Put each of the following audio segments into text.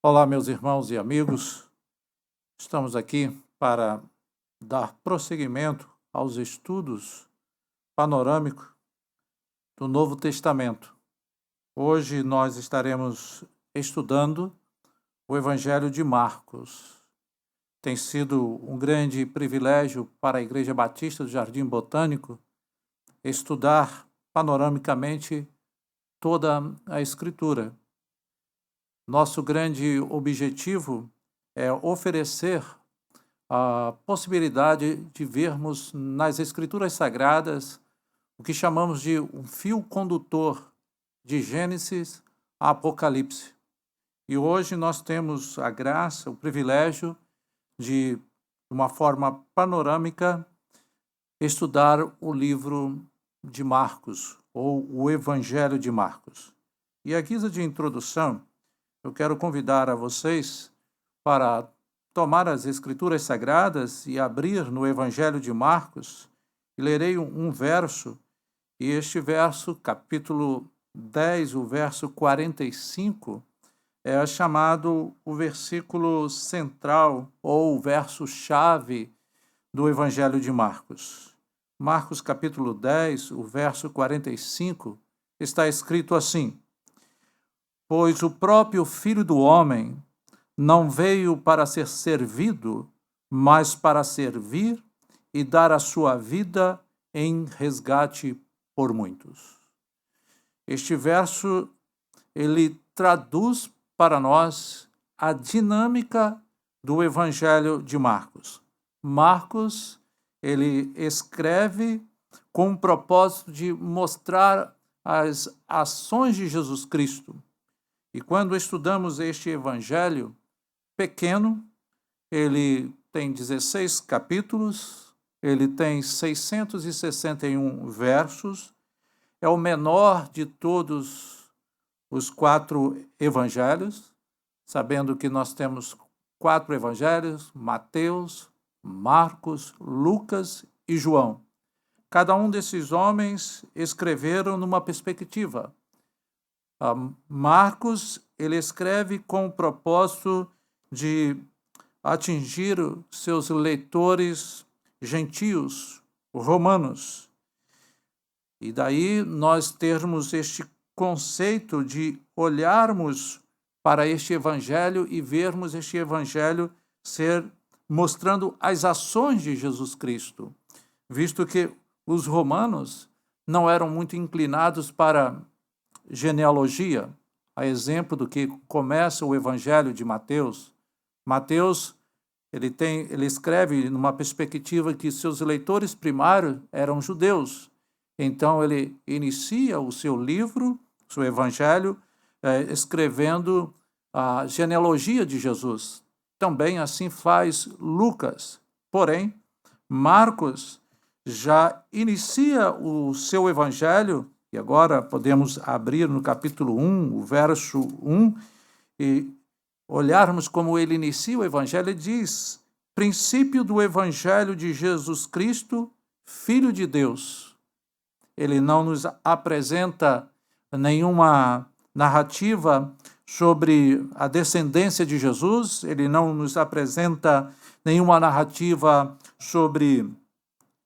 Olá, meus irmãos e amigos. Estamos aqui para dar prosseguimento aos estudos panorâmicos do Novo Testamento. Hoje nós estaremos estudando o Evangelho de Marcos. Tem sido um grande privilégio para a Igreja Batista do Jardim Botânico estudar panoramicamente toda a Escritura. Nosso grande objetivo é oferecer a possibilidade de vermos nas Escrituras Sagradas o que chamamos de um fio condutor de Gênesis a Apocalipse. E hoje nós temos a graça, o privilégio de uma forma panorâmica, estudar o livro de Marcos, ou o Evangelho de Marcos. E à guisa de introdução, eu quero convidar a vocês para tomar as Escrituras Sagradas e abrir no Evangelho de Marcos, e lerei um verso, e este verso, capítulo 10, o verso 45, é chamado o versículo central, ou o verso-chave do Evangelho de Marcos. Marcos, capítulo 10, o verso 45, está escrito assim: pois o próprio Filho do Homem não veio para ser servido, mas para servir e dar a sua vida em resgate por muitos. Este verso, ele traduz para nós a dinâmica do Evangelho de Marcos. Marcos, ele escreve com o propósito de mostrar as ações de Jesus Cristo. E quando estudamos este evangelho pequeno, ele tem 16 capítulos, ele tem 661 versos, é o menor de todos os 4 evangelhos, sabendo que nós temos 4 evangelhos: Mateus, Marcos, Lucas e João. Cada um desses homens escreveram numa perspectiva. Marcos, ele escreve com o propósito de atingir seus leitores gentios, romanos. E daí nós termos este conceito de olharmos para este evangelho e vermos este evangelho ser mostrando as ações de Jesus Cristo, visto que os romanos não eram muito inclinados para genealogia, a exemplo do que começa o Evangelho de Mateus. Mateus, ele escreve numa perspectiva que seus leitores primários eram judeus. Então, ele inicia o seu livro, seu Evangelho, escrevendo a genealogia de Jesus. Também assim faz Lucas. Porém, Marcos já inicia o seu Evangelho. E agora podemos abrir no capítulo 1, o verso 1, e olharmos como ele inicia o Evangelho. Ele diz: princípio do Evangelho de Jesus Cristo, Filho de Deus. Ele não nos apresenta nenhuma narrativa sobre a descendência de Jesus, ele não nos apresenta nenhuma narrativa sobre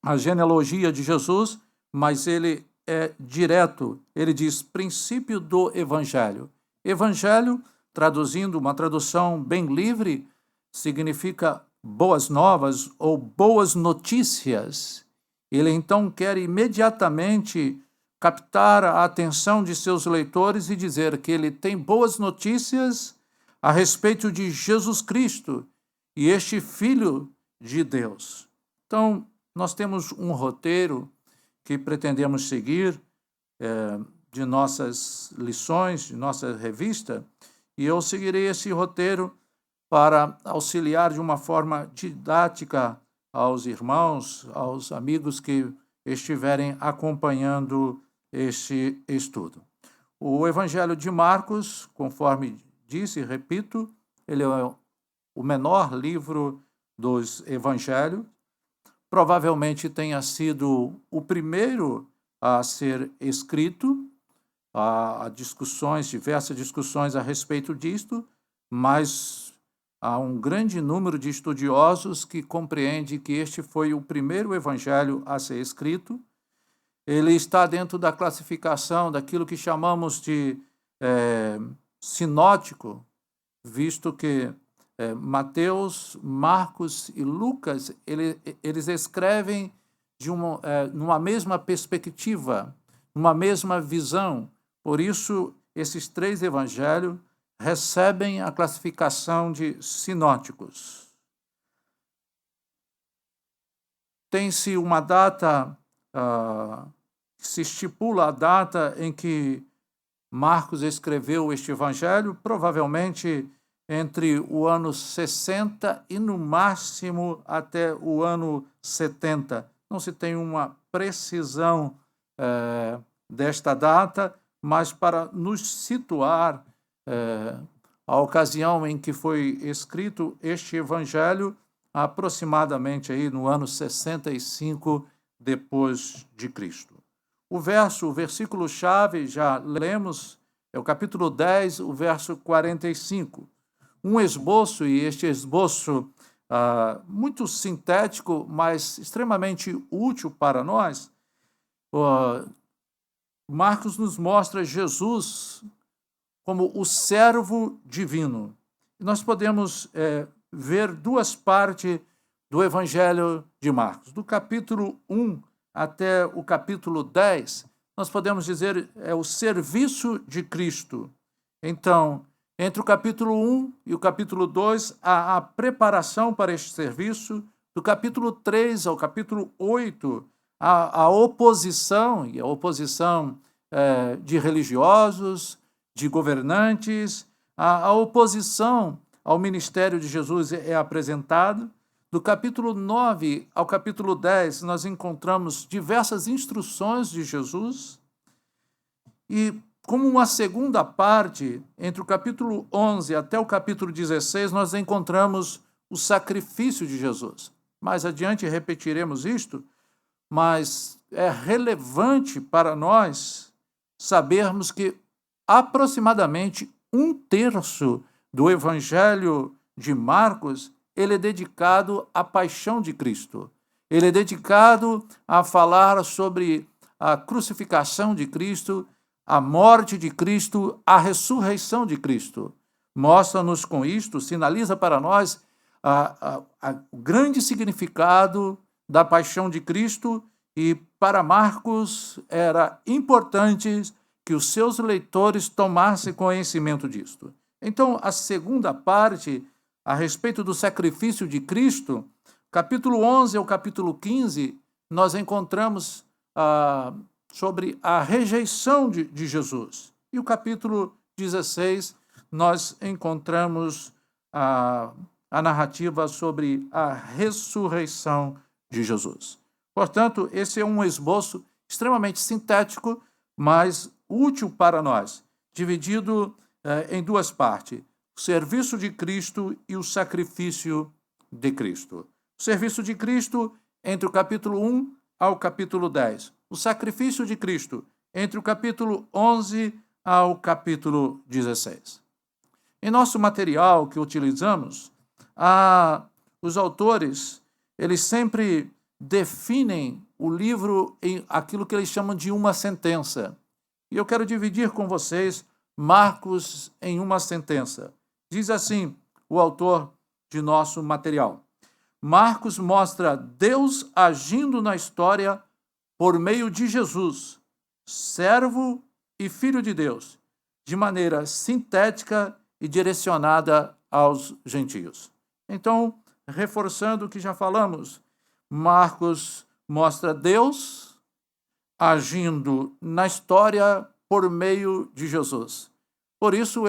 a genealogia de Jesus, mas ele é direto. Ele diz princípio do Evangelho. Evangelho, traduzindo uma tradução bem livre, significa boas novas ou boas notícias. Ele então quer imediatamente captar a atenção de seus leitores e dizer que ele tem boas notícias a respeito de Jesus Cristo e este Filho de Deus. Então, nós temos um roteiro que pretendemos seguir de nossas lições, de nossa revista, e eu seguirei esse roteiro para auxiliar de uma forma didática aos irmãos, aos amigos que estiverem acompanhando este estudo. O Evangelho de Marcos, conforme disse e repito, ele é o menor livro dos evangelhos. Provavelmente tenha sido o primeiro a ser escrito. Há discussões, diversas discussões a respeito disto, mas há um grande número de estudiosos que compreende que este foi o primeiro evangelho a ser escrito. Ele está dentro da classificação daquilo que chamamos de sinótico, visto que Mateus, Marcos e Lucas, eles escrevem numa mesma perspectiva, numa mesma visão. Por isso, esses 3 evangelhos recebem a classificação de sinóticos. Tem-se uma data, se estipula a data em que Marcos escreveu este evangelho, provavelmente entre o ano 60 e, no máximo, até o ano 70. Não se tem uma precisão desta data, mas para nos situar a ocasião em que foi escrito este evangelho, aproximadamente aí no ano 65 depois de Cristo. O versículo-chave, já lemos, é o capítulo 10, o verso 45. Um esboço, e este esboço muito sintético, mas extremamente útil para nós. Marcos nos mostra Jesus como o servo divino. Nós podemos ver 2 partes do Evangelho de Marcos. Do capítulo 1 até o capítulo 10, nós podemos dizer o serviço de Cristo. Então, entre o capítulo 1 e o capítulo 2, há a preparação para este serviço. Do capítulo 3 ao capítulo 8, a oposição, e a oposição de religiosos, de governantes, a oposição ao ministério de Jesus é apresentada. Do capítulo 9 ao capítulo 10, nós encontramos diversas instruções de Jesus. E, como uma segunda parte, entre o capítulo 11 até o capítulo 16, nós encontramos o sacrifício de Jesus. Mais adiante repetiremos isto, mas é relevante para nós sabermos que aproximadamente 1/3 do Evangelho de Marcos, ele é dedicado à paixão de Cristo. Ele é dedicado a falar sobre a crucificação de Cristo, a morte de Cristo, a ressurreição de Cristo. Mostra-nos com isto, sinaliza para nós o grande significado da paixão de Cristo, e para Marcos era importante que os seus leitores tomassem conhecimento disto. Então, a segunda parte, a respeito do sacrifício de Cristo, capítulo 11 ao capítulo 15, nós encontramos sobre a rejeição de Jesus. E o capítulo 16, nós encontramos a narrativa sobre a ressurreição de Jesus. Portanto, esse é um esboço extremamente sintético, mas útil para nós, dividido em 2 partes: o serviço de Cristo e o sacrifício de Cristo. O serviço de Cristo entre o capítulo 1 ao capítulo 10. O sacrifício de Cristo entre o capítulo 11 ao capítulo 16. Em nosso material que utilizamos, os autores, eles sempre definem o livro em aquilo que eles chamam de uma sentença. E eu quero dividir com vocês Marcos em uma sentença. Diz assim o autor de nosso material: Marcos mostra Deus agindo na história por meio de Jesus, servo e filho de Deus, de maneira sintética e direcionada aos gentios. Então, reforçando o que já falamos, Marcos mostra Deus agindo na história por meio de Jesus. Por isso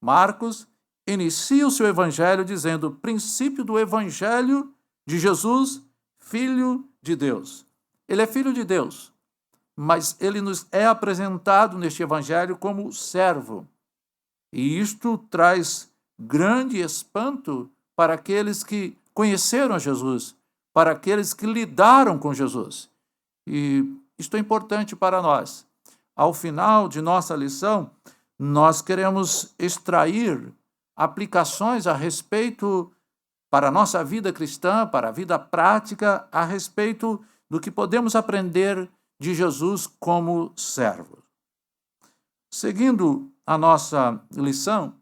Marcos, inicia o seu evangelho dizendo: princípio do evangelho de Jesus, filho de Deus. Ele é filho de Deus, mas ele nos é apresentado neste evangelho como servo. E isto traz grande espanto para aqueles que conheceram Jesus, para aqueles que lidaram com Jesus. E isto é importante para nós. Ao final de nossa lição, nós queremos extrair aplicações a respeito, para a nossa vida cristã, para a vida prática, a respeito do que podemos aprender de Jesus como servo. Seguindo a nossa lição,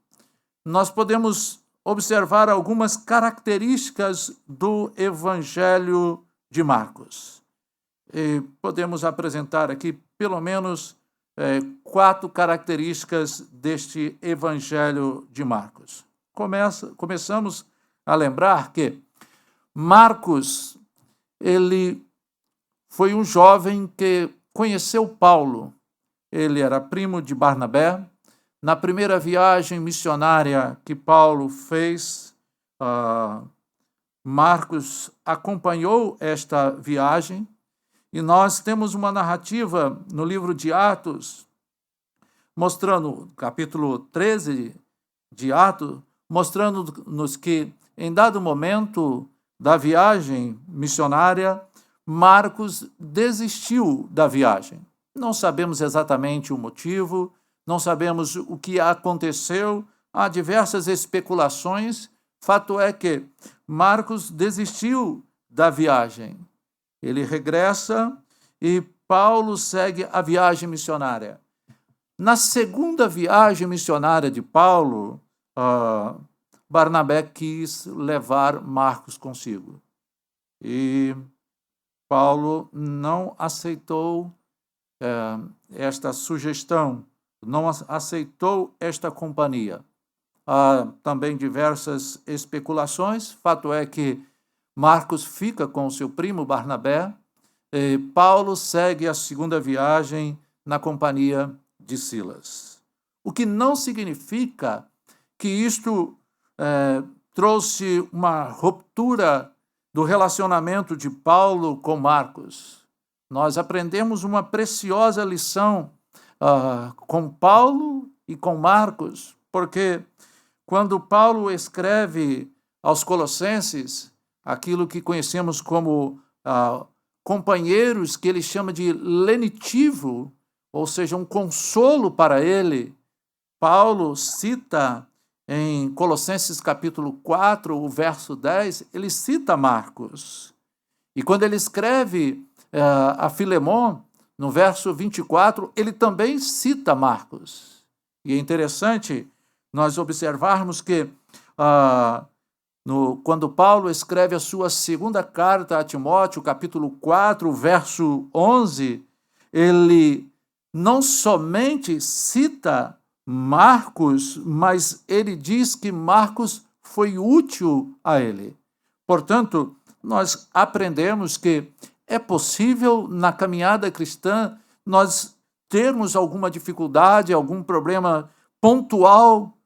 nós podemos observar algumas características do Evangelho de Marcos. E podemos apresentar aqui pelo menos 4 características deste Evangelho de Marcos. Começamos a lembrar que Marcos, ele foi um jovem que conheceu Paulo. Ele era primo de Barnabé. Na primeira viagem missionária que Paulo fez, Marcos acompanhou esta viagem, e nós temos uma narrativa no livro de Atos, mostrando, capítulo 13 de Atos, mostrando-nos que, em dado momento da viagem missionária, Marcos desistiu da viagem. Não sabemos exatamente o motivo, não sabemos o que aconteceu, há diversas especulações. Fato é que Marcos desistiu da viagem. Ele regressa e Paulo segue a viagem missionária. Na segunda viagem missionária de Paulo, Barnabé quis levar Marcos consigo. E Paulo não aceitou esta sugestão, não aceitou esta companhia. Há também diversas especulações. Fato é que Marcos fica com seu primo Barnabé e Paulo segue a segunda viagem na companhia de Silas. O que não significa que isto trouxe uma ruptura do relacionamento de Paulo com Marcos. Nós aprendemos uma preciosa lição com Paulo e com Marcos, porque quando Paulo escreve aos Colossenses aquilo que conhecemos como companheiros, que ele chama de lenitivo, ou seja, um consolo para ele, Paulo cita em Colossenses capítulo 4, o verso 10, ele cita Marcos. E quando ele escreve a Filemon, no verso 24, ele também cita Marcos. E é interessante nós observarmos que quando Paulo escreve a sua segunda carta a Timóteo, capítulo 4, verso 11, ele não somente cita Marcos, mas ele diz que Marcos foi útil a ele. Portanto, nós aprendemos que é possível, na caminhada cristã, nós termos alguma dificuldade, algum problema pontual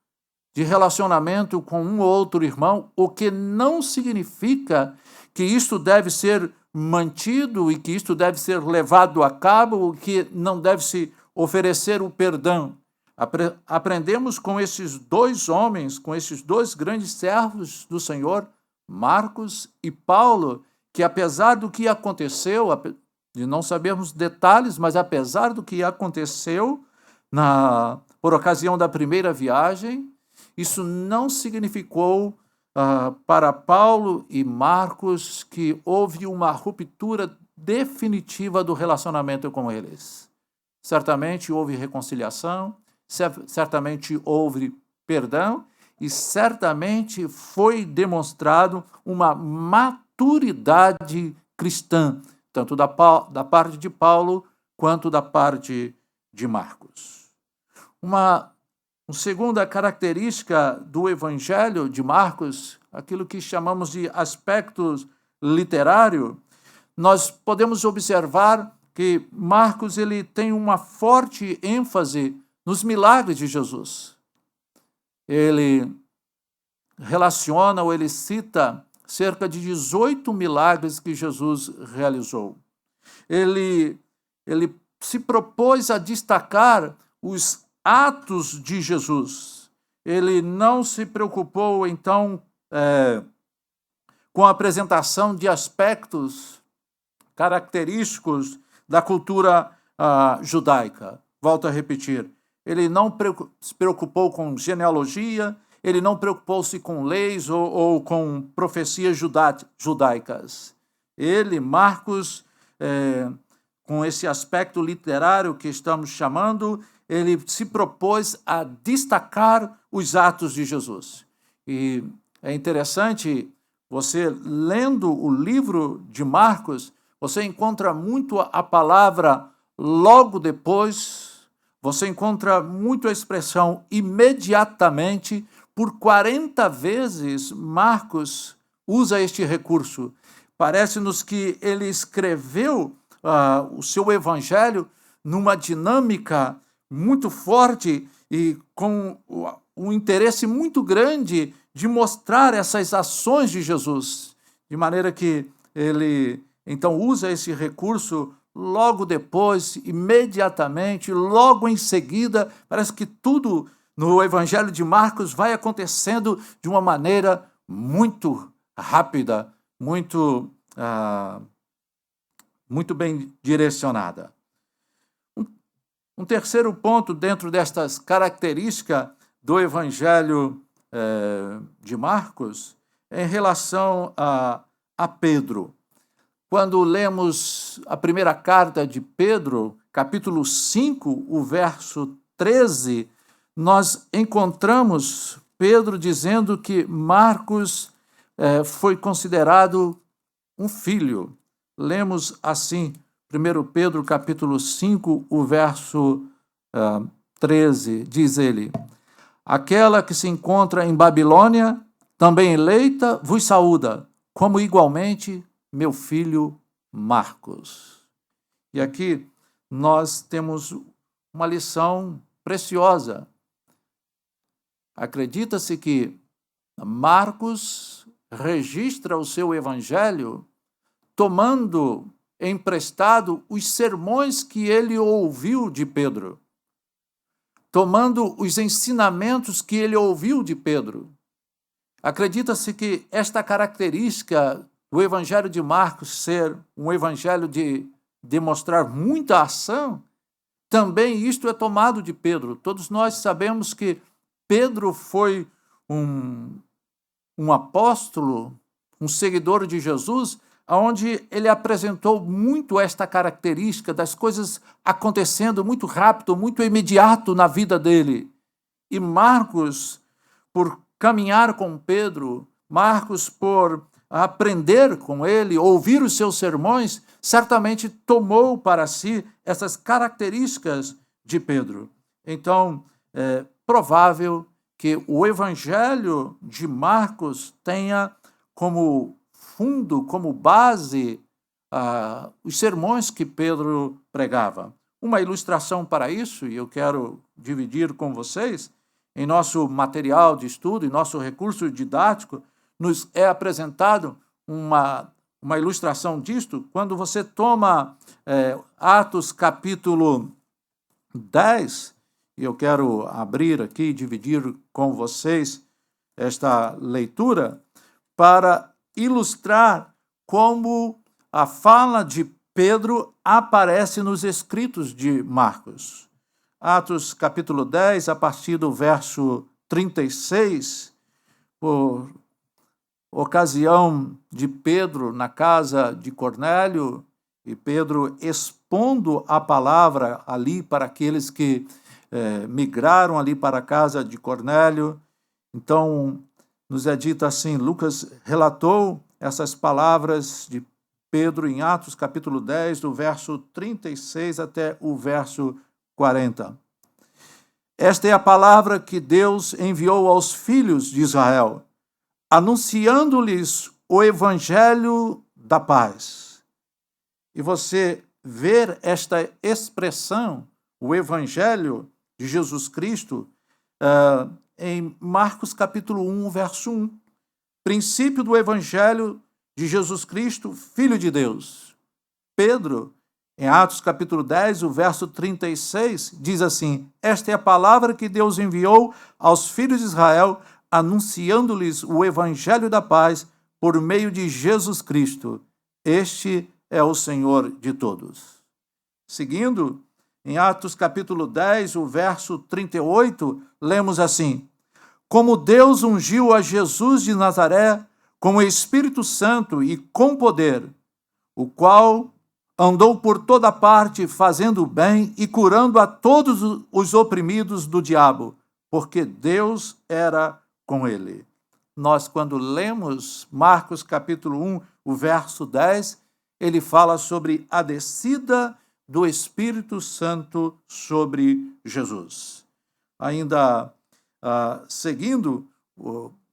de relacionamento com um ou outro irmão, o que não significa que isto deve ser mantido e que isto deve ser levado a cabo, o que não deve se oferecer o perdão. Aprendemos com esses 2 homens, com esses 2 grandes servos do Senhor, Marcos e Paulo, que apesar do que aconteceu, de não sabermos detalhes, mas apesar do que aconteceu por ocasião da primeira viagem, isso não significou para Paulo e Marcos que houve uma ruptura definitiva do relacionamento com eles. Certamente houve reconciliação, certamente houve perdão e certamente foi demonstrado uma maturidade cristã, tanto da parte de Paulo quanto da parte de Marcos. Uma segunda característica do Evangelho de Marcos, aquilo que chamamos de aspectos literário, nós podemos observar que Marcos ele tem uma forte ênfase nos milagres de Jesus. Ele relaciona ou ele cita cerca de 18 milagres que Jesus realizou. Ele se propôs a destacar os atos de Jesus. Ele não se preocupou, então, com a apresentação de aspectos característicos da cultura judaica. Volto a repetir, ele não se preocupou com genealogia, ele não preocupou-se com leis ou com profecias judaicas. Ele, Marcos, com esse aspecto literário que estamos chamando, ele se propôs a destacar os atos de Jesus. E é interessante, você lendo o livro de Marcos, você encontra muito a palavra logo depois, você encontra muito a expressão imediatamente. Por 40 vezes Marcos usa este recurso. Parece-nos que ele escreveu o seu evangelho numa dinâmica muito forte e com um interesse muito grande de mostrar essas ações de Jesus, de maneira que ele então usa esse recurso logo depois, imediatamente, logo em seguida. Parece que tudo no Evangelho de Marcos vai acontecendo de uma maneira muito rápida, muito bem direcionada. Um terceiro ponto dentro destas características do Evangelho de Marcos é em relação a Pedro. Quando lemos a primeira carta de Pedro, capítulo 5, o verso 13, nós encontramos Pedro dizendo que Marcos foi considerado um filho. Lemos assim, 1 Pedro capítulo 5, o verso 13, diz ele: aquela que se encontra em Babilônia, também eleita, vos saúda, como igualmente meu filho Marcos. E aqui nós temos uma lição preciosa. Acredita-se que Marcos registra o seu evangelho tomando emprestado os sermões que ele ouviu de Pedro, tomando os ensinamentos que ele ouviu de Pedro. Acredita-se que esta característica do Evangelho de Marcos ser um evangelho de demonstrar muita ação, também isto é tomado de Pedro. Todos nós sabemos que Pedro foi um apóstolo, um seguidor de Jesus, onde ele apresentou muito esta característica das coisas acontecendo muito rápido, muito imediato na vida dele. E Marcos, por caminhar com Pedro, Marcos, por aprender com ele, ouvir os seus sermões, certamente tomou para si essas características de Pedro. Então, é provável que o Evangelho de Marcos tenha como fundo, como base, os sermões que Pedro pregava. Uma ilustração para isso, e eu quero dividir com vocês, em nosso material de estudo, em nosso recurso didático, nos é apresentado uma ilustração disto, quando você toma Atos capítulo 10, e eu quero abrir aqui e dividir com vocês esta leitura, para ilustrar como a fala de Pedro aparece nos escritos de Marcos. Atos capítulo 10, a partir do verso 36, por ocasião de Pedro na casa de Cornélio, e Pedro expondo a palavra ali para aqueles que migraram ali para a casa de Cornélio. Então, nos é dito assim, Lucas relatou essas palavras de Pedro em Atos capítulo 10, do verso 36 até o verso 40. Esta é a palavra que Deus enviou aos filhos de Israel, anunciando-lhes o evangelho da paz. E você ver esta expressão, o evangelho de Jesus Cristo, em Marcos capítulo 1, verso 1. Princípio do evangelho de Jesus Cristo, Filho de Deus. Pedro, em Atos capítulo 10, o verso 36, diz assim: esta é a palavra que Deus enviou aos filhos de Israel, anunciando-lhes o evangelho da paz por meio de Jesus Cristo. Este é o Senhor de todos. Seguindo, em Atos capítulo 10, o verso 38, lemos assim: como Deus ungiu a Jesus de Nazaré com o Espírito Santo e com poder, o qual andou por toda parte fazendo o bem e curando a todos os oprimidos do diabo, porque Deus era com ele. Nós, quando lemos Marcos capítulo 1, o verso 10, ele fala sobre a descida do Espírito Santo sobre Jesus. Ainda seguindo,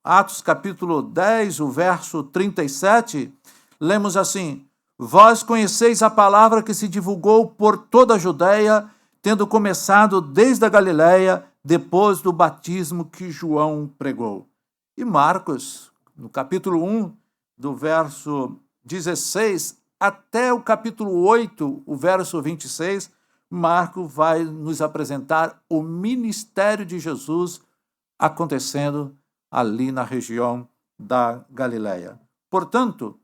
Atos capítulo 10, o verso 37, lemos assim: vós conheceis a palavra que se divulgou por toda a Judéia, tendo começado desde a Galiléia, depois do batismo que João pregou. E Marcos, no capítulo 1, do verso 16 até o capítulo 8, o verso 26, Marcos vai nos apresentar o ministério de Jesus acontecendo ali na região da Galiléia. Portanto,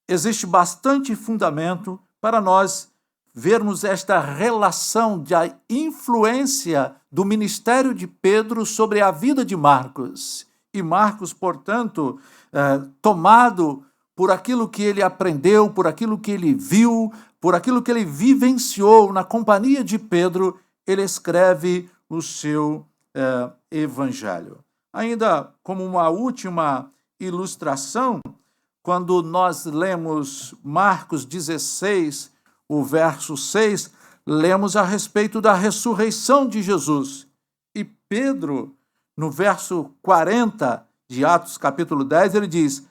existe bastante fundamento para nós vermos esta relação da influência do ministério de Pedro sobre a vida de Marcos. E Marcos, portanto, tomado por aquilo que ele aprendeu, por aquilo que ele viu, por aquilo que ele vivenciou na companhia de Pedro, ele escreve o seu evangelho. Ainda como uma última ilustração, quando nós lemos Marcos 16, o verso 6, lemos a respeito da ressurreição de Jesus. E Pedro, no verso 40 de Atos capítulo 10, ele diz: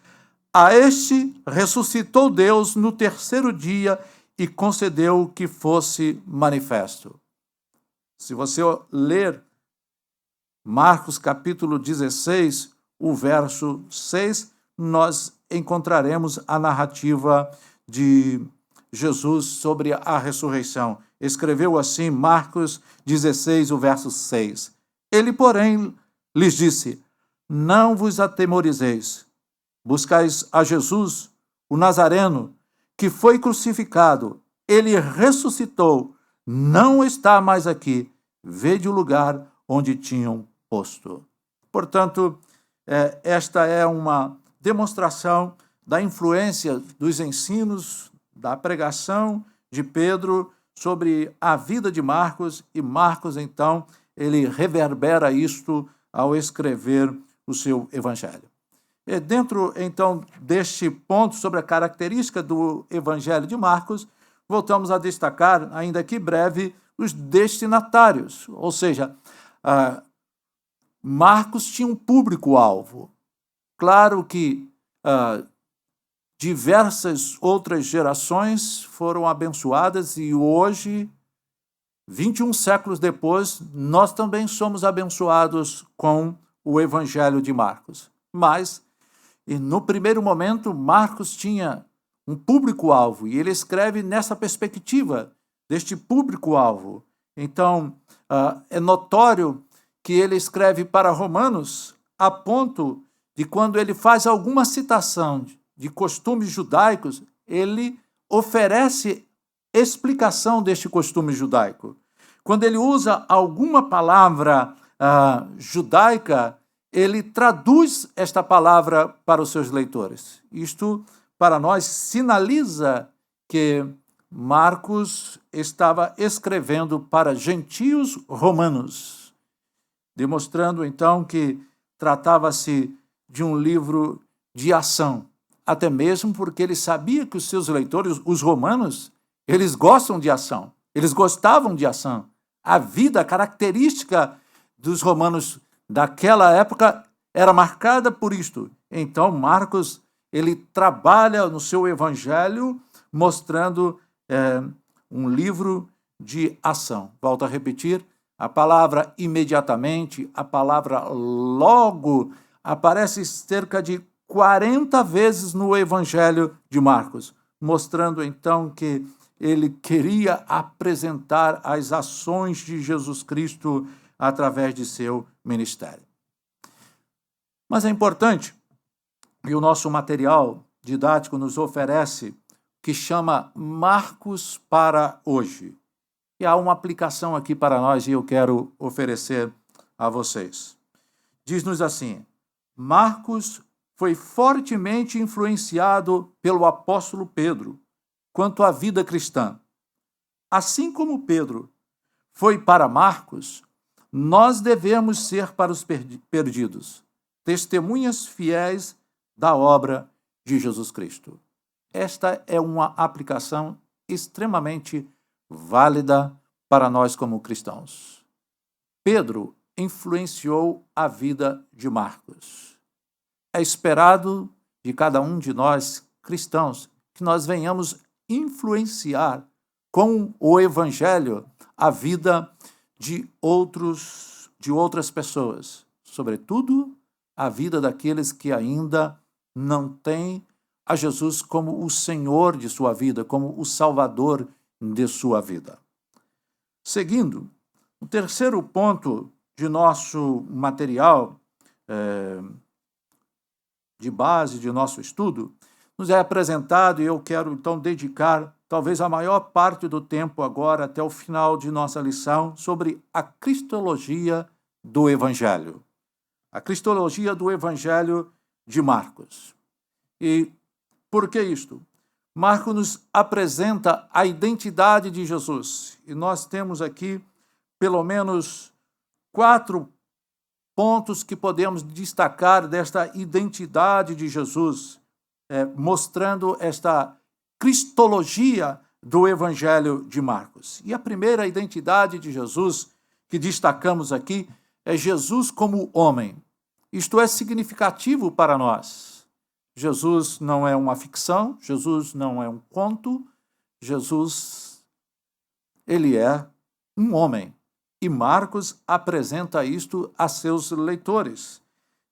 a este ressuscitou Deus no terceiro dia e concedeu que fosse manifesto. Se você ler Marcos capítulo 16, o verso 6, nós encontraremos a narrativa de Jesus sobre a ressurreição. Escreveu assim Marcos 16, o verso 6. Ele, porém, lhes disse: não vos atemorizeis. Buscais a Jesus, o Nazareno, que foi crucificado. Ele ressuscitou, não está mais aqui. Vede o lugar onde tinham posto. Portanto, esta é uma demonstração da influência dos ensinos, da pregação de Pedro sobre a vida de Marcos, e Marcos, então, ele reverbera isto ao escrever o seu evangelho. E dentro, então, deste ponto sobre a característica do evangelho de Marcos, voltamos a destacar, ainda que breve, os destinatários, ou seja, Marcos tinha um público-alvo. Claro que diversas outras gerações foram abençoadas e hoje, 21 séculos depois, nós também somos abençoados com o Evangelho de Marcos. Mas, no primeiro momento, Marcos tinha um público-alvo e ele escreve nessa perspectiva deste público-alvo. Então, é notório que ele escreve para Romanos a ponto de, quando ele faz alguma citação de costumes judaicos, ele oferece explicação deste costume judaico. Quando ele usa alguma palavra judaica, ele traduz esta palavra para os seus leitores. Isto, para nós, sinaliza que Marcos estava escrevendo para gentios romanos, demonstrando, então, que tratava-se de um livro de ação, até mesmo porque ele sabia que os seus leitores, os romanos, eles gostam de ação, eles gostavam de ação. A vida, a característica dos romanos daquela época era marcada por isto. Então, Marcos, ele trabalha no seu evangelho mostrando um livro de ação. Volto a repetir, a palavra imediatamente, a palavra logo, aparece cerca de 40 vezes no evangelho de Marcos, mostrando então que ele queria apresentar as ações de Jesus Cristo através de seu ministério. Mas é importante, e o nosso material didático nos oferece, que chama Marcos para hoje. E há uma aplicação aqui para nós e eu quero oferecer a vocês. diz-nos assim: Marcos foi fortemente influenciado pelo apóstolo Pedro quanto à vida cristã. Assim como Pedro foi para Marcos, nós devemos ser para os perdidos, testemunhas fiéis da obra de Jesus Cristo. Esta é uma aplicação extremamente válida para nós como cristãos. Pedro influenciou a vida de Marcos. É esperado de cada um de nós, cristãos, que nós venhamos influenciar com o Evangelho a vida de outras pessoas, sobretudo a vida daqueles que ainda não têm a Jesus como o Senhor de sua vida, como o Salvador de sua vida. Seguindo, o terceiro ponto de nosso material de base de nosso estudo nos é apresentado, e eu quero então dedicar talvez a maior parte do tempo agora até o final de nossa lição sobre a cristologia do Evangelho. A cristologia do Evangelho de Marcos. E por que isto? Marcos nos apresenta a identidade de Jesus. E nós temos aqui pelo menos 4 pontos que podemos destacar desta identidade de Jesus, mostrando esta cristologia do Evangelho de Marcos. E a primeira identidade de Jesus que destacamos aqui é Jesus como homem. Isto é significativo para nós. Jesus não é uma ficção, Jesus não é um conto, Jesus, ele é um homem. E Marcos apresenta isto a seus leitores.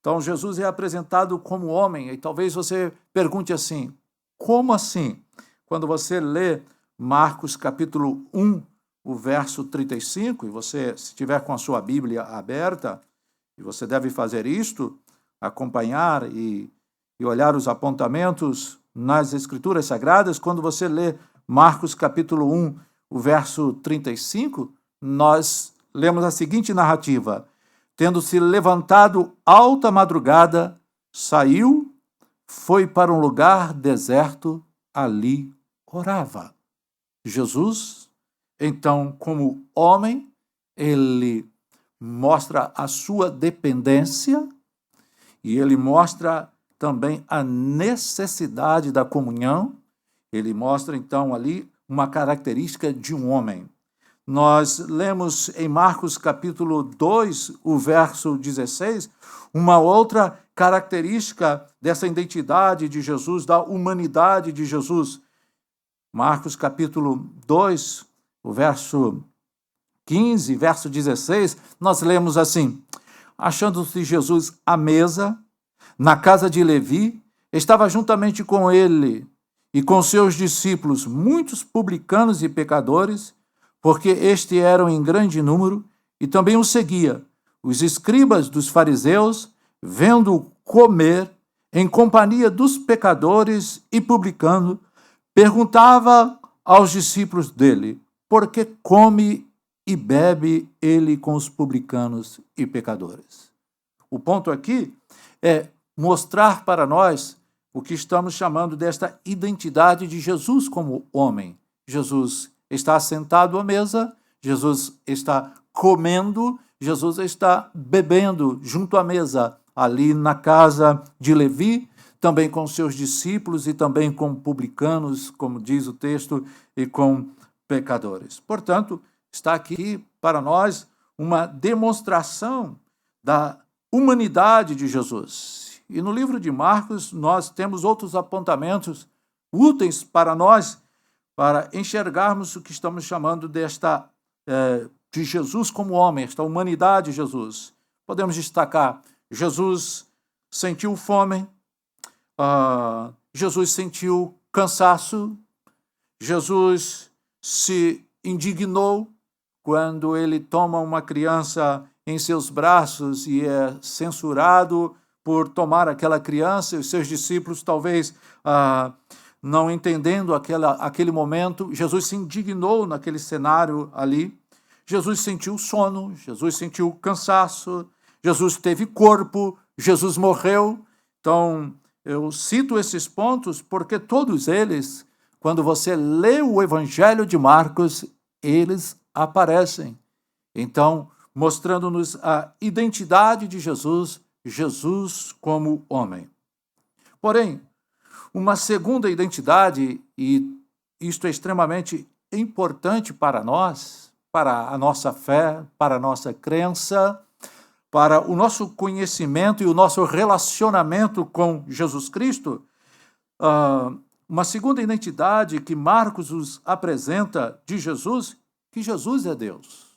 Então, Jesus é apresentado como homem, e talvez você pergunte assim, como assim? Quando você lê Marcos capítulo 1, o verso 35, e você, se estiver com a sua Bíblia aberta, e você deve fazer isto, acompanhar e olhar os apontamentos nas Escrituras Sagradas, quando você lê Marcos capítulo 1, o verso 35, nós lemos a seguinte narrativa: tendo-se levantado alta madrugada, saiu, foi para um lugar deserto, ali orava. Jesus, então, como homem, ele mostra a sua dependência e ele mostra também a necessidade da comunhão. Ele mostra, então, ali uma característica de um homem. Nós lemos em Marcos capítulo 2, o verso 16, uma outra característica dessa identidade de Jesus, da humanidade de Jesus. Marcos capítulo 2, o verso 15, verso 16, nós lemos assim: achando-se Jesus à mesa, na casa de Levi, estava juntamente com ele e com seus discípulos muitos publicanos e pecadores, porque este eram em grande número, e também o seguia. Os escribas dos fariseus, vendo-o comer em companhia dos pecadores e publicanos, perguntava aos discípulos dele, por que come e bebe ele com os publicanos e pecadores? O ponto aqui é mostrar para nós o que estamos chamando desta identidade de Jesus como homem. Jesus está sentado à mesa, Jesus está comendo, Jesus está bebendo junto à mesa, ali na casa de Levi, também com seus discípulos e também com publicanos, como diz o texto, e com pecadores. Portanto, está aqui para nós uma demonstração da humanidade de Jesus. E no livro de Marcos, nós temos outros apontamentos úteis para nós, para enxergarmos o que estamos chamando de Jesus como homem, esta humanidade de Jesus. Podemos destacar, Jesus sentiu fome, Jesus sentiu cansaço, Jesus se indignou quando ele toma uma criança em seus braços e é censurado por tomar aquela criança, e os seus discípulos talvez não entendendo aquele momento, Jesus se indignou naquele cenário ali. Jesus sentiu sono, Jesus sentiu cansaço, Jesus teve corpo, Jesus morreu. Então, eu cito esses pontos porque todos eles, quando você lê o Evangelho de Marcos, eles aparecem. Então, mostrando-nos a identidade de Jesus, Jesus como homem. Porém, uma segunda identidade, e isto é extremamente importante para nós, para a nossa fé, para a nossa crença, para o nosso conhecimento e o nosso relacionamento com Jesus Cristo, uma segunda identidade que Marcos nos apresenta de Jesus, que Jesus é Deus.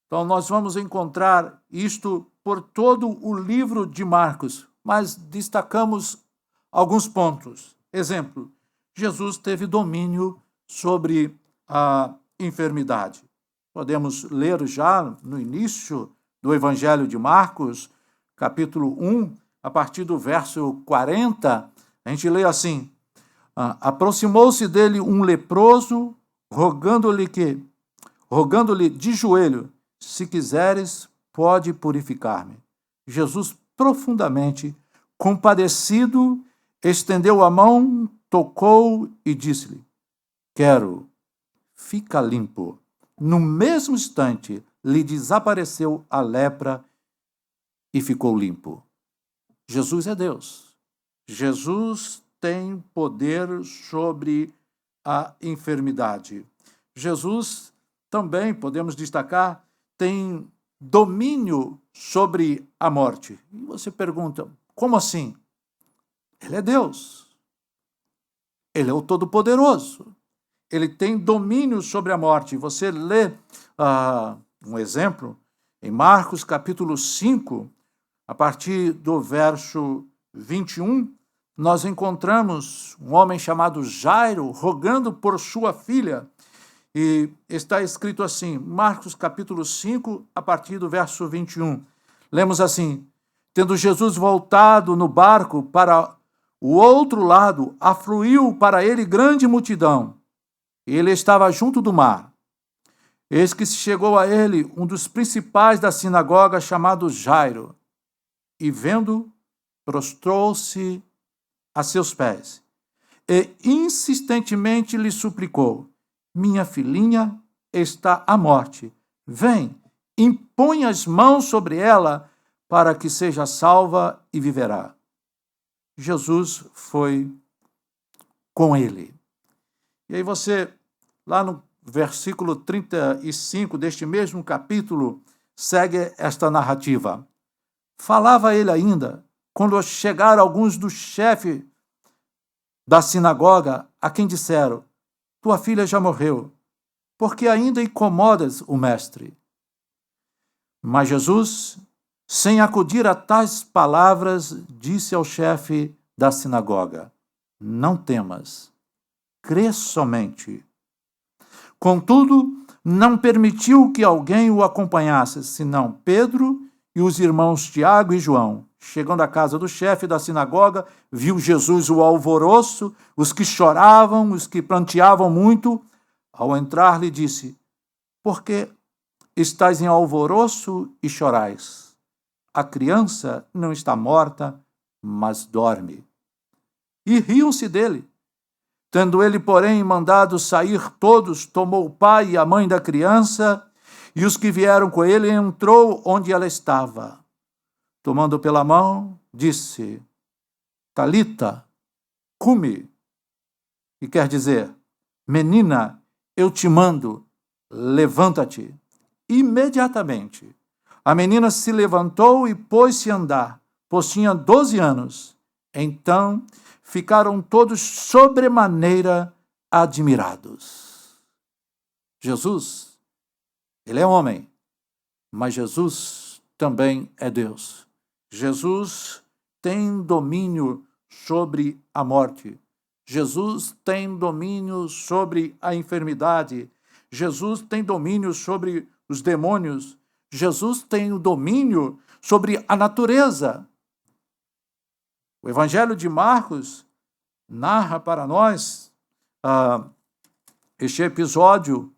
Então, nós vamos encontrar isto por todo o livro de Marcos, mas destacamos alguns pontos. Exemplo, Jesus teve domínio sobre a enfermidade. Podemos ler já no início do Evangelho de Marcos, capítulo 1, a partir do verso 40, a gente lê assim: aproximou-se dele um leproso, rogando-lhe de joelho: se quiseres, pode purificar-me. Jesus, profundamente compadecido, estendeu a mão, tocou e disse-lhe: quero, fica limpo. No mesmo instante, lhe desapareceu a lepra e ficou limpo. Jesus é Deus. Jesus tem poder sobre a enfermidade. Jesus também, podemos destacar, tem domínio sobre a morte. E você pergunta, como assim? Ele é Deus. Ele é o Todo-Poderoso. Ele tem domínio sobre a morte. Você lê um exemplo em Marcos capítulo 5, a partir do verso 21, nós encontramos um homem chamado Jairo rogando por sua filha. E está escrito assim, Marcos capítulo 5, a partir do verso 21. Lemos assim: tendo Jesus voltado no barco para o outro lado, afluiu para ele grande multidão. Ele estava junto do mar. Eis que se chegou a ele um dos principais da sinagoga, chamado Jairo, e vendo, prostrou-se a seus pés e insistentemente lhe suplicou: minha filhinha está à morte. Vem, impõe as mãos sobre ela para que seja salva e viverá. Jesus foi com ele. E aí você, lá no versículo 35 deste mesmo capítulo, segue esta narrativa. Falava ele ainda, quando chegaram alguns dos chefes da sinagoga, a quem disseram: tua filha já morreu, porque ainda incomodas o mestre. Mas Jesus, sem acudir a tais palavras, disse ao chefe da sinagoga: não temas, crê somente. Contudo, não permitiu que alguém o acompanhasse, senão Pedro e os irmãos Tiago e João. Chegando à casa do chefe da sinagoga, viu Jesus o alvoroço, os que choravam, os que pranteavam muito. Ao entrar, lhe disse: por que estáis em alvoroço e chorais? A criança não está morta, mas dorme. E riam-se dele. Tendo ele, porém, mandado sair todos, tomou o pai e a mãe da criança e os que vieram com ele, entrou onde ela estava. Tomando pela mão, disse: Talita, cumi. E quer dizer: menina, eu te mando, levanta-te. Imediatamente, a menina se levantou e pôs-se a andar, pois tinha 12 anos. Então, ficaram todos sobremaneira admirados. Jesus, ele é homem, mas Jesus também é Deus. Jesus tem domínio sobre a morte. Jesus tem domínio sobre a enfermidade. Jesus tem domínio sobre os demônios. Jesus tem o domínio sobre a natureza. O Evangelho de Marcos narra para nós este episódio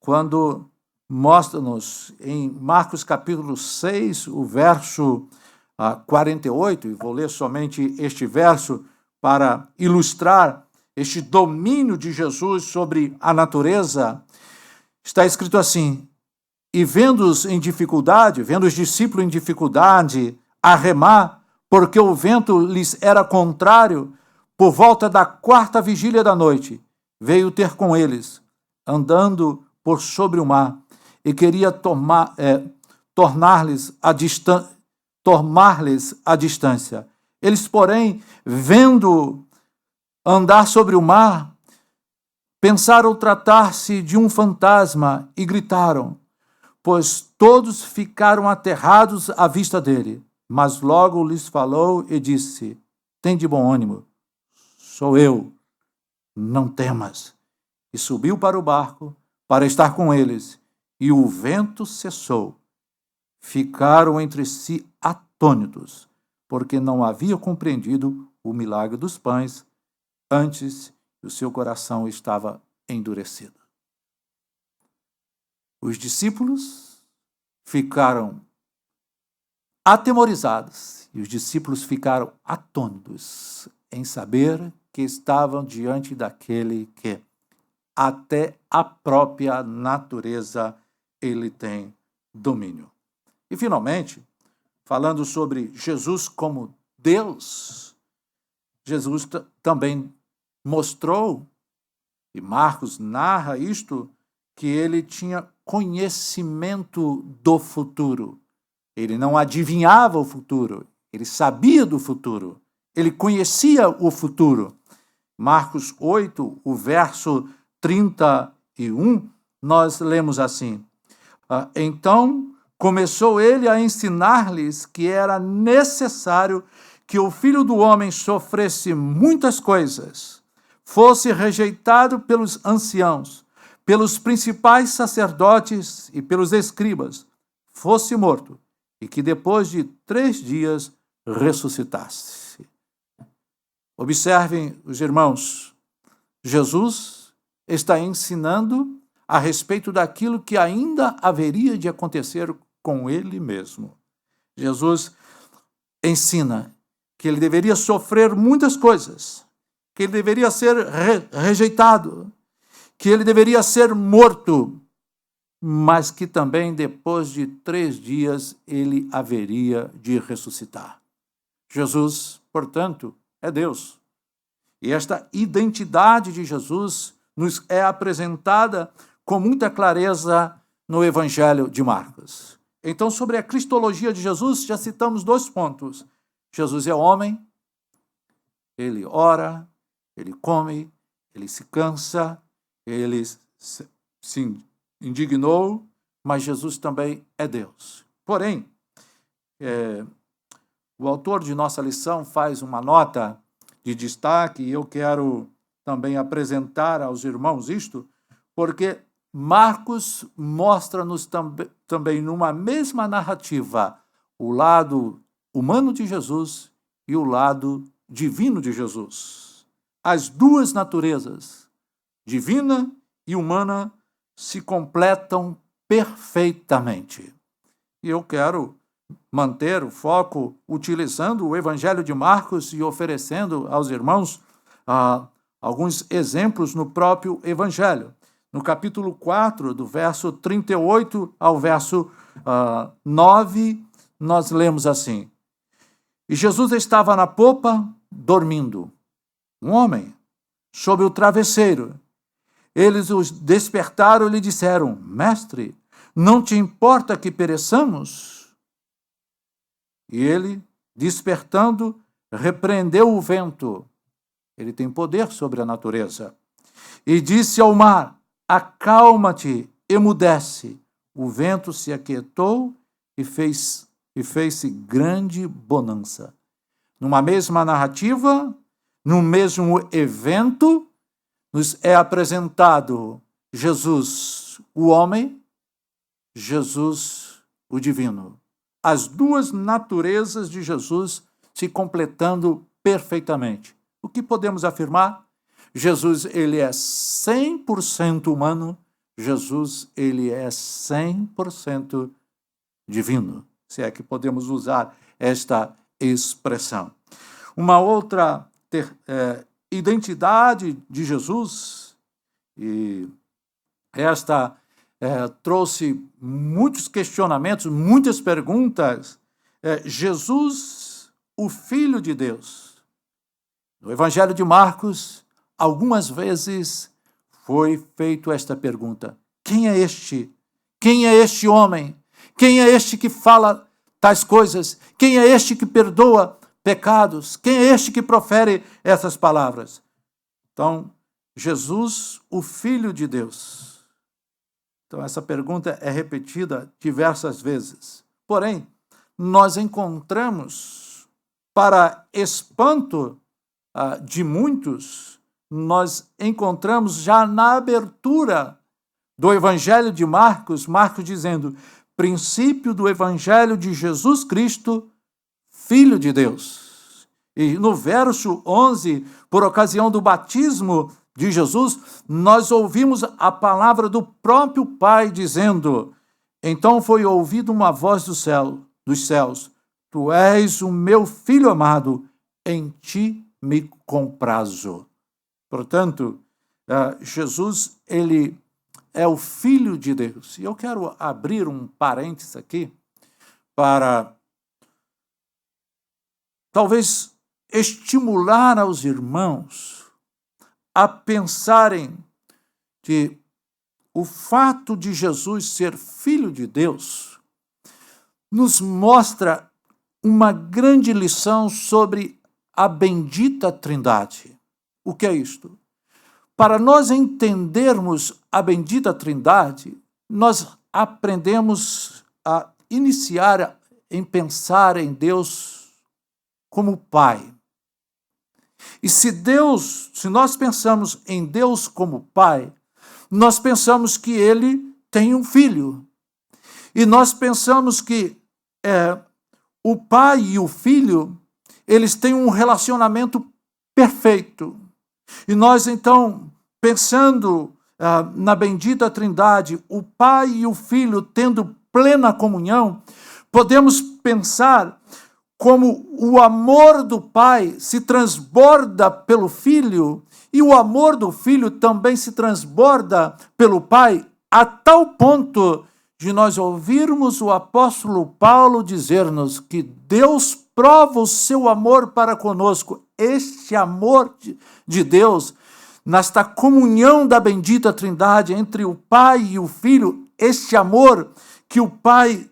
quando mostra-nos em Marcos capítulo 6, o verso 48, e vou ler somente este verso para ilustrar este domínio de Jesus sobre a natureza. Está escrito assim: e vendo-os em dificuldade, vendo os discípulos em dificuldade a remar, porque o vento lhes era contrário, por volta da 4ª vigília da noite, veio ter com eles, andando por sobre o mar, e queria tomar-lhes a distância. Eles, porém, vendo andar sobre o mar, pensaram tratar-se de um fantasma e gritaram, pois todos ficaram aterrados à vista dele. Mas logo lhes falou e disse: tende bom ânimo, sou eu, não temas. E subiu para o barco para estar com eles, e o vento cessou. Ficaram entre si atônitos, porque não haviam compreendido o milagre dos pães, antes o seu coração estava endurecido. Os discípulos ficaram atemorizados e os discípulos ficaram atônitos em saber que estavam diante daquele que até a própria natureza ele tem domínio. E finalmente, falando sobre Jesus como Deus, Jesus também mostrou, e Marcos narra isto, que ele tinha conhecimento do futuro. Ele não adivinhava o futuro, ele sabia do futuro, ele conhecia o futuro. Marcos 8, o verso 31, nós lemos assim: então começou ele a ensinar-lhes que era necessário que o Filho do Homem sofresse muitas coisas, fosse rejeitado pelos anciãos, pelos principais sacerdotes e pelos escribas, fosse morto, e que depois de 3 dias ressuscitasse. Observem, os irmãos, Jesus está ensinando a respeito daquilo que ainda haveria de acontecer com ele mesmo. Jesus ensina que ele deveria sofrer muitas coisas, que ele deveria ser rejeitado, que ele deveria ser morto, mas que também depois de 3 dias ele haveria de ressuscitar. Jesus, portanto, é Deus. E esta identidade de Jesus nos é apresentada com muita clareza no Evangelho de Marcos. Então, sobre a cristologia de Jesus, já citamos 2 pontos. Jesus é homem, ele ora, ele come, ele se cansa, ele se indignou, mas Jesus também é Deus. Porém, o autor de nossa lição faz uma nota de destaque, e eu quero também apresentar aos irmãos isto, porque Marcos mostra-nos também numa mesma narrativa o lado humano de Jesus e o lado divino de Jesus. As 2 naturezas, divina e humana, se completam perfeitamente. E eu quero manter o foco utilizando o Evangelho de Marcos e oferecendo aos irmãos alguns exemplos no próprio Evangelho. No capítulo 4, do verso 38 ao verso 9, nós lemos assim: e Jesus estava na popa, dormindo. Um homem, sob o travesseiro. Eles os despertaram e lhe disseram: mestre, não te importa que pereçamos? E ele, despertando, repreendeu o vento. Ele tem poder sobre a natureza. E disse ao mar: acalma-te, emudece. O vento se aquietou e fez-se grande bonança. Numa mesma narrativa, no mesmo evento, nos é apresentado Jesus, o homem, Jesus, o divino. As 2 naturezas de Jesus se completando perfeitamente. O que podemos afirmar? Jesus, ele é 100% humano, Jesus, ele é 100% divino, se é que podemos usar esta expressão. Uma outra identidade de Jesus, e esta trouxe muitos questionamentos, muitas perguntas. Jesus, o Filho de Deus. No Evangelho de Marcos, algumas vezes foi feita esta pergunta: quem é este? Quem é este homem? Quem é este que fala tais coisas? Quem é este que perdoa pecados? Quem é este que profere essas palavras? Então, Jesus, o Filho de Deus. Então, essa pergunta é repetida diversas vezes. Porém, nós encontramos, para espanto de muitos, nós encontramos já na abertura do Evangelho de Marcos, Marcos dizendo: princípio do Evangelho de Jesus Cristo, Filho de Deus. E no verso 11, por ocasião do batismo de Jesus, nós ouvimos a palavra do próprio Pai dizendo: então foi ouvida uma voz dos céus: tu és o meu Filho amado, em ti me comprazo. Portanto, Jesus, ele é o Filho de Deus. E eu quero abrir um parênteses aqui para talvez estimular aos irmãos a pensarem que o fato de Jesus ser Filho de Deus nos mostra uma grande lição sobre a bendita Trindade. O que é isto? Para nós entendermos a bendita Trindade, nós aprendemos a iniciar em pensar em Deus como Pai. E se nós pensamos em Deus como Pai, nós pensamos que Ele tem um filho. E nós pensamos que o Pai e o Filho, eles têm um relacionamento perfeito. E nós, então, pensando na bendita Trindade, o Pai e o Filho tendo plena comunhão, podemos pensar como o amor do Pai se transborda pelo Filho e o amor do Filho também se transborda pelo Pai, a tal ponto de nós ouvirmos o apóstolo Paulo dizer-nos que Deus prova o seu amor para conosco. Este amor de Deus, nesta comunhão da bendita Trindade entre o Pai e o Filho, este amor que o Pai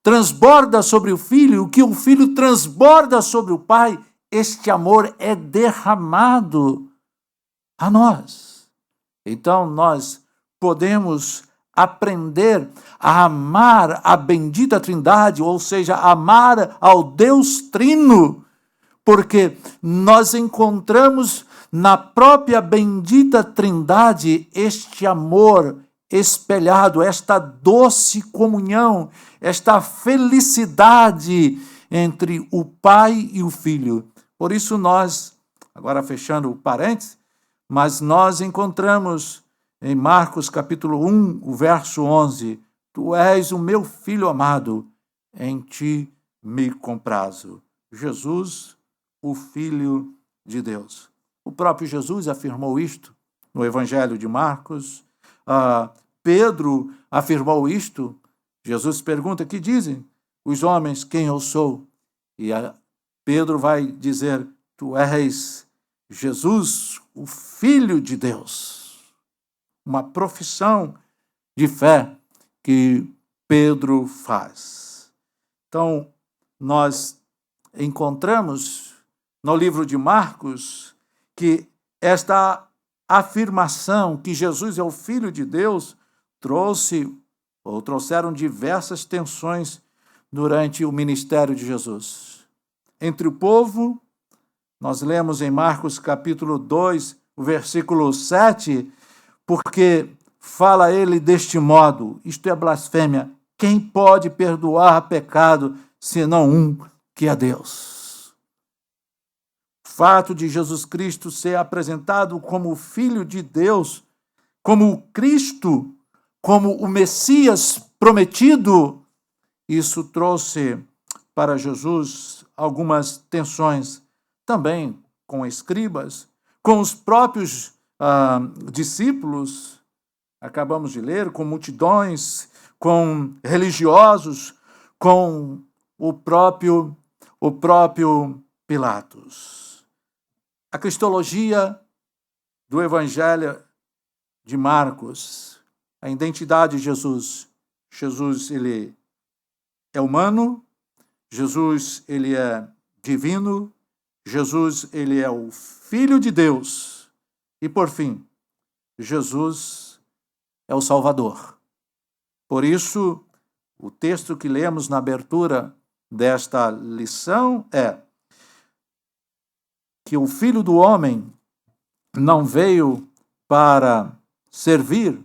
transborda sobre o Filho, o que o Filho transborda sobre o Pai, este amor é derramado a nós. Então nós podemos aprender a amar a bendita Trindade, ou seja, amar ao Deus Trino, porque nós encontramos na própria bendita Trindade este amor espelhado, esta doce comunhão, esta felicidade entre o Pai e o Filho. Por isso nós, agora fechando o parênteses, mas nós encontramos em Marcos capítulo 1, o verso 11, tu és o meu Filho amado, em ti me comprazo. Jesus, o Filho de Deus. O próprio Jesus afirmou isto no Evangelho de Marcos. Pedro afirmou isto. Jesus pergunta: que dizem os homens quem eu sou? E Pedro vai dizer: tu és Jesus, o Filho de Deus. Uma profissão de fé que Pedro faz. Então, nós encontramos no livro de Marcos que esta afirmação que Jesus é o Filho de Deus trouxeram diversas tensões durante o ministério de Jesus. Entre o povo, nós lemos em Marcos capítulo 2, o versículo 7, porque fala ele deste modo: isto é blasfêmia, quem pode perdoar pecado senão um, que é Deus? O fato de Jesus Cristo ser apresentado como o Filho de Deus como o Cristo, como o Messias prometido, isso trouxe para Jesus algumas tensões também com escribas, com os próprios discípulos, acabamos de ler, com multidões, com religiosos, com o próprio Pilatos. A cristologia do Evangelho de Marcos, a identidade de Jesus. Jesus, ele é humano, Jesus, ele é divino, Jesus, ele é o Filho de Deus. E, por fim, Jesus é o Salvador. Por isso, o texto que lemos na abertura desta lição é que o Filho do Homem não veio para servir,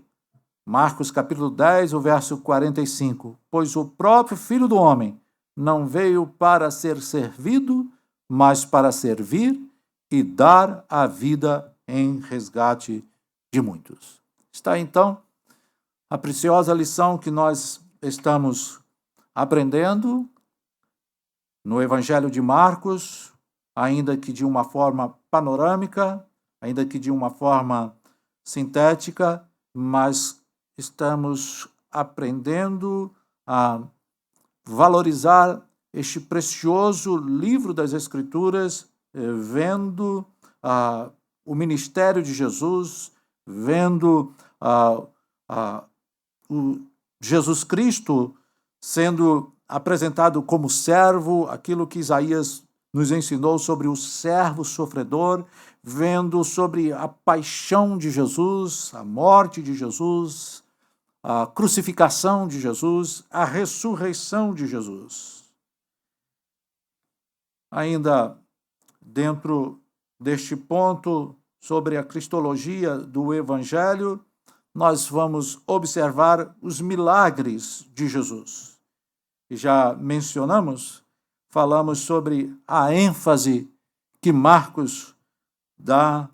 Marcos capítulo 10, o verso 45, pois o próprio Filho do Homem não veio para ser servido, mas para servir e dar a vida em resgate de muitos. Está então a preciosa lição que nós estamos aprendendo no Evangelho de Marcos, ainda que de uma forma panorâmica, ainda que de uma forma sintética, mas estamos aprendendo a valorizar este precioso livro das Escrituras, vendo o ministério de Jesus, vendo o Jesus Cristo sendo apresentado como servo, aquilo que Isaías nos ensinou sobre o servo sofredor, vendo sobre a paixão de Jesus, a morte de Jesus, a crucificação de Jesus, a ressurreição de Jesus. Ainda dentro deste ponto sobre a cristologia do Evangelho, nós vamos observar os milagres de Jesus. E já mencionamos, falamos sobre a ênfase que Marcos dá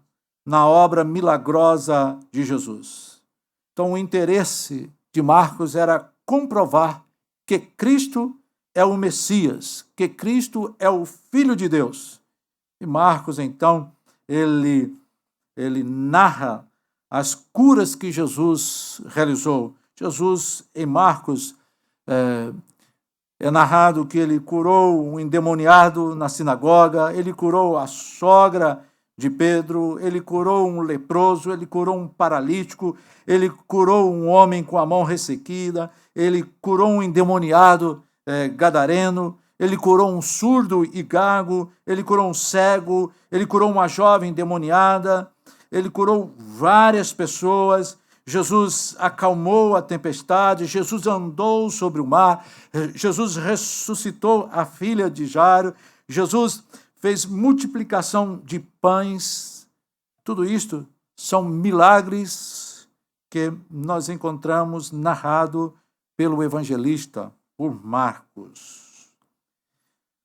na obra milagrosa de Jesus. Então, o interesse de Marcos era comprovar que Cristo é o Messias, que Cristo é o Filho de Deus. E Marcos, então, ele narra as curas que Jesus realizou. Jesus, em Marcos, é narrado que ele curou um endemoniado na sinagoga, ele curou a sogra de Pedro, ele curou um leproso, ele curou um paralítico, ele curou um homem com a mão ressequida, ele curou um endemoniado gadareno, ele curou um surdo e gago, ele curou um cego, ele curou uma jovem endemoniada, ele curou várias pessoas. Jesus acalmou a tempestade, Jesus andou sobre o mar, Jesus ressuscitou a filha de Jairo, Jesus fez multiplicação de pães. Tudo isto são milagres que nós encontramos narrado pelo evangelista, por Marcos.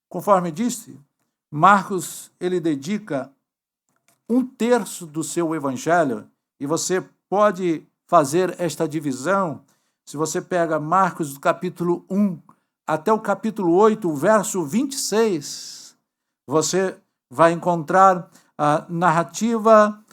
Conforme disse, Marcos ele dedica 1/3 do seu evangelho, e você pode fazer esta divisão. Se você pega Marcos do capítulo 1 até o capítulo 8, o verso 26, você vai encontrar a narrativa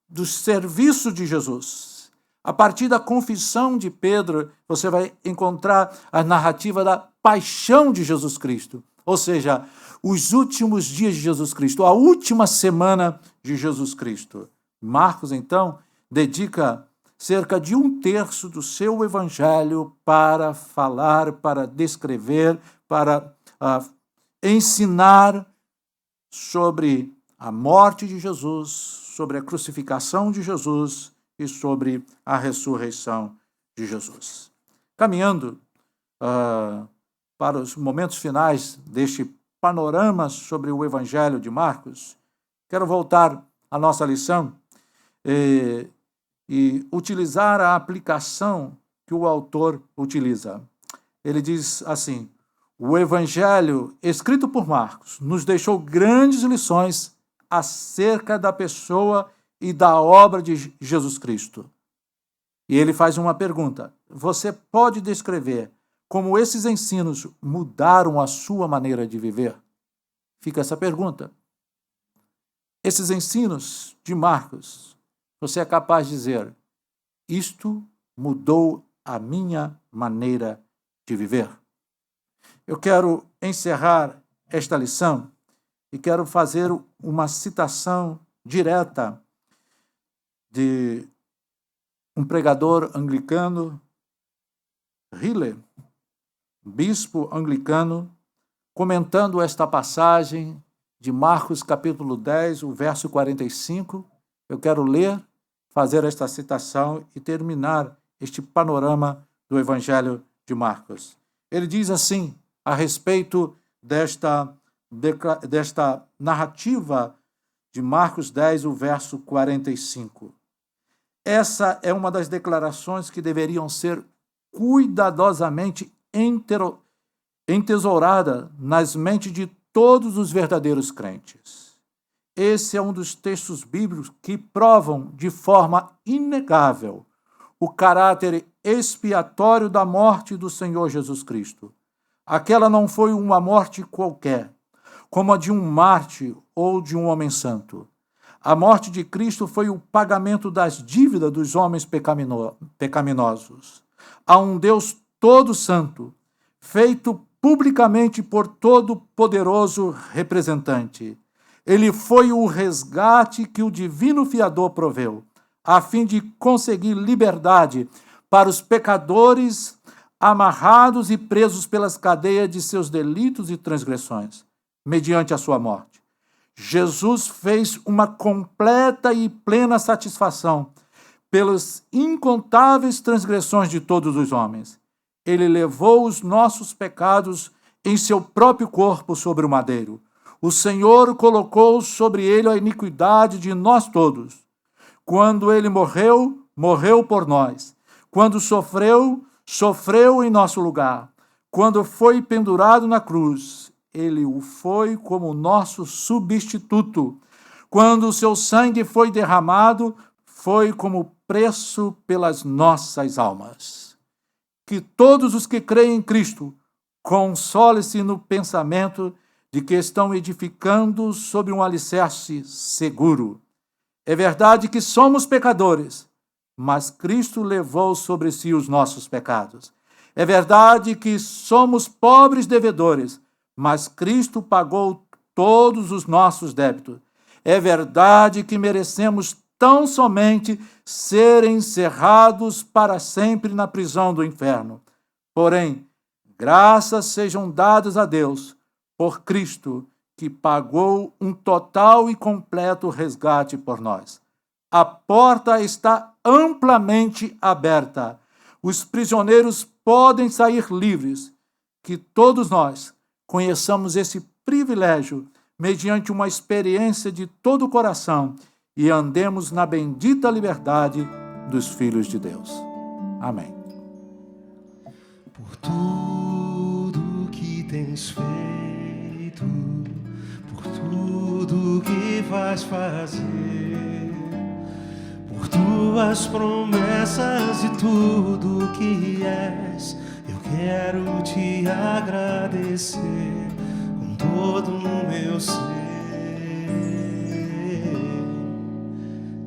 do serviço de Jesus. A partir da confissão de Pedro, você vai encontrar a narrativa da paixão de Jesus Cristo. Ou seja, os últimos dias de Jesus Cristo, a última semana de Jesus Cristo. Marcos, então, dedica cerca de 1/3 do seu evangelho para falar, para descrever, para ensinar sobre a morte de Jesus, sobre a crucificação de Jesus e sobre a ressurreição de Jesus. Caminhando para os momentos finais deste panorama sobre o Evangelho de Marcos, quero voltar à nossa lição e utilizar a aplicação que o autor utiliza. Ele diz assim: o Evangelho escrito por Marcos nos deixou grandes lições acerca da pessoa e da obra de Jesus Cristo. E ele faz uma pergunta: você pode descrever como esses ensinos mudaram a sua maneira de viver? Fica essa pergunta. Esses ensinos de Marcos, você é capaz de dizer: isto mudou a minha maneira de viver? Eu quero encerrar esta lição e quero fazer uma citação direta de um pregador anglicano, Riley, bispo anglicano, comentando esta passagem de Marcos capítulo 10, o verso 45. Eu quero ler, fazer esta citação e terminar este panorama do Evangelho de Marcos. Ele diz assim, a respeito desta narrativa de Marcos 10, o verso 45. Essa é uma das declarações que deveriam ser cuidadosamente entesourada nas mentes de todos os verdadeiros crentes. Esse é um dos textos bíblicos que provam de forma inegável o caráter expiatório da morte do Senhor Jesus Cristo. Aquela não foi uma morte qualquer, como a de um mártir ou de um homem santo. A morte de Cristo foi o pagamento das dívidas dos homens pecaminosos. A um Deus todo santo, feito publicamente por todo poderoso representante. Ele foi o resgate que o divino fiador proveu, a fim de conseguir liberdade para os pecadores amarrados e presos pelas cadeias de seus delitos e transgressões, mediante a sua morte. Jesus fez uma completa e plena satisfação pelas incontáveis transgressões de todos os homens. Ele levou os nossos pecados em seu próprio corpo sobre o madeiro. O Senhor colocou sobre ele a iniquidade de nós todos. Quando ele morreu, morreu por nós. Quando sofreu, sofreu em nosso lugar. Quando foi pendurado na cruz, ele o foi como nosso substituto. Quando o seu sangue foi derramado, foi como preço pelas nossas almas. Que todos os que creem em Cristo console-se no pensamento de que estão edificando sobre um alicerce seguro. É verdade que somos pecadores, mas Cristo levou sobre si os nossos pecados. É verdade que somos pobres devedores, mas Cristo pagou todos os nossos débitos. É verdade que merecemos tão somente ser encerrados para sempre na prisão do inferno. Porém, graças sejam dadas a Deus por Cristo, que pagou um total e completo resgate por nós. A porta está amplamente aberta. Os prisioneiros podem sair livres. Que todos nós conheçamos esse privilégio mediante uma experiência de todo o coração e andemos na bendita liberdade dos filhos de Deus. Amém. Por tudo que tens feito, por tudo que vais fazer, por tuas promessas e tudo que és, eu quero te agradecer com todo o meu ser.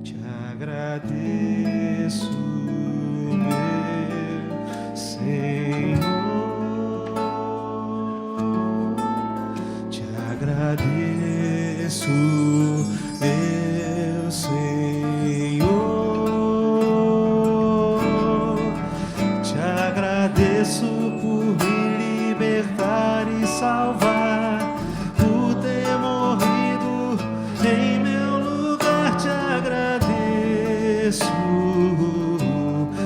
Te agradeço, meu Senhor. Te agradeço, meu Senhor. Te agradeço por me libertar e salvar, por ter morrido em meu lugar. Te agradeço,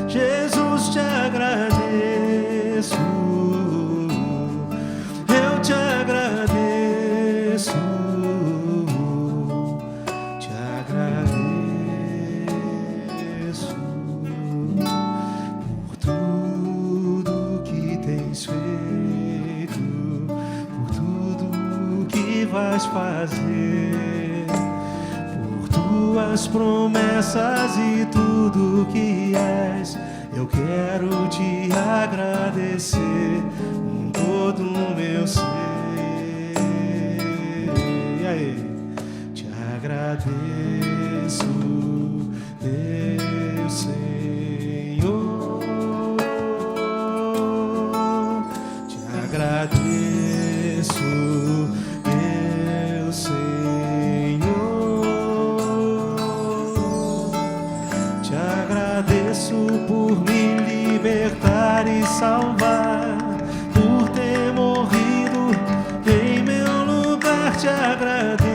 Jesus, te agradeço. Eu te agradeço, te agradeço por tudo que tens feito, por tudo que vais fazer, por tuas tuas promessas e tudo que és. Eu quero te agradecer com todo o meu ser. E aí? Te agradeço, Deus Senhor. Te agradeço, Deus Senhor. Te agradeço por me libertar e salvar, por ter morrido em meu lugar. Te agradeço,